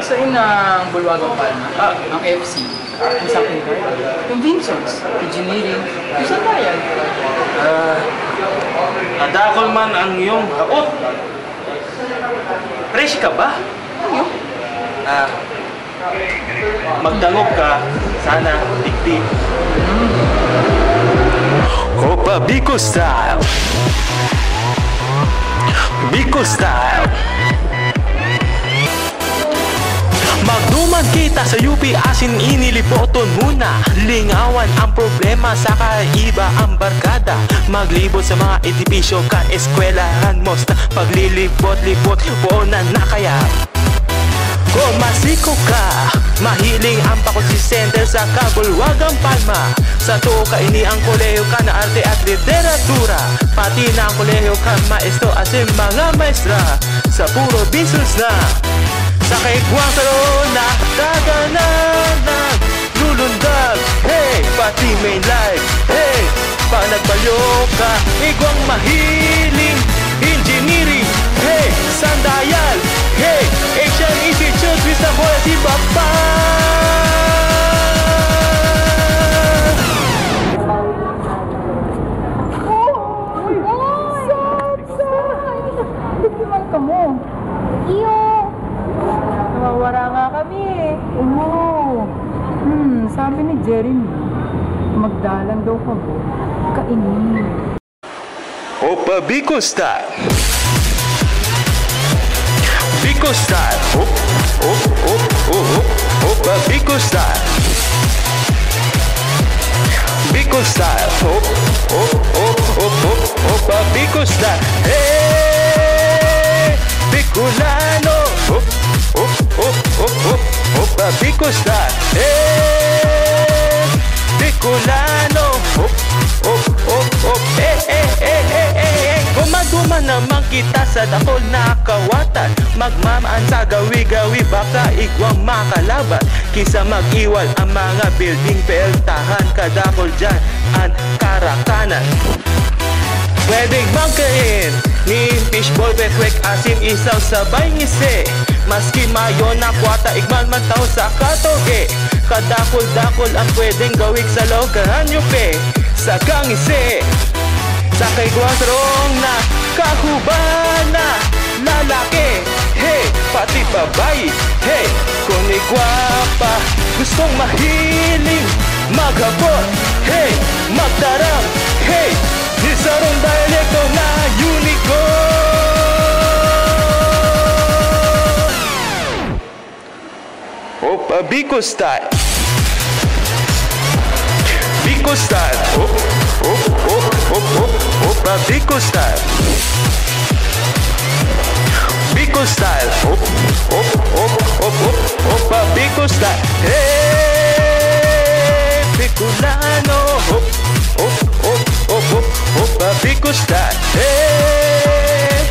Sain ng Bulwagang Palma, ang FC, ang Sakin Card, yung Vincent's, Engineering, yung Sandayan. Nadakol man ang iyong hakot. Fresh ka ba? Ano? Magdangog ka, sana digdig. Opa Biko Style. Biko Style. Magduman kita sa UP asin inilipoton muna. Lingawan ang problema sa kaiba ang barkada. Maglibot sa mga edipisyo ka eskwelahan mo sa paglilibot-libot po na kaya. Kung masiko ka, mahiling ang pakonsistente sa Kabulwagang Palma. Sa tuo ka ini ang kolehiyo ka na arte at literatura. Pati na ang kolehiyo ka maestro asin mga maestra. Sa puro business na sa kaigwang taro na kagananan lulundag, hey, pati main life, hey, pag nagbalyo ka, igwang mahiling engineering, hey, Sandayan, hey, Asian Institute with the quality baba. Biktiman ka mo. Iyo. Nawawara nga kami eh. Oo. Sabi ni Jeremy, magdalang daw ka mo. Kainin. Opa Biko Style. Biko Style. Op, op, op, op, op. Opa Biko Style. Biko Style. Op, op, op, op, op. Opa Biko Style. Hey, Bicolano. Op, op, op, op, op. Opa Biko Style. Hey, Bicolano. Op, op, op, op. Gumaguma naman kita sa dakol na kawatan. Magmamaan sa gawi-gawi baka igwang makalaban. Kisa mag-iwal ang mga building peltahan. Kadakol dyan ang karakanan. Pwedeng bangkain ni fishball, betwek, asin, isaw, sabay ngisi. Maski mayo na kwata, igman man tao sa katoge. Kadakol-dakol ang pwedeng gawig sa logahan nyo pe. Sa kangisi sa kaigwang sarong na kahubana. Lalaki, hey, pati babae, hey, kung igwapa, gustong mahiling, maghapon, hey, magdarang, hey, isarong dialekto na unicorn. Opa Biko Style. Biko Style. Op, op, op, op, op. Opa Biko Style. Biko Style. Op, op, op, op, op. Opa Biko Style. Hey, Bicolano. Op, op, op, op, op. Opa Biko Style. Hey,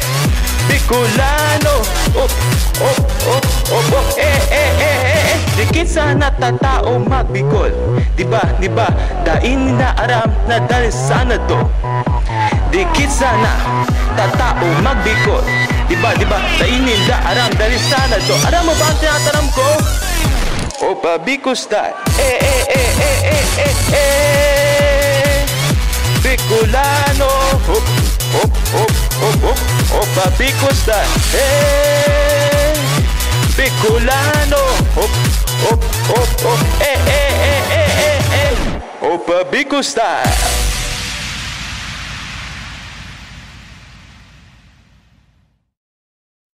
Bicolano. Op, op, op, op, op. Dikit sana tatao magbikol. Diba, diba, dain na aram na dahil sana to. Dikit sana tatao magbikol. Diba, diba, dainin na aram dahil sana to. Aram mo ba ang tinataram ko? Opa Biko Style. Bicolano. Hop, hop, hop, hop, hop. Opa Biko Style. Bicolano. Hop, hop, hop, hop. Opa Biko Style.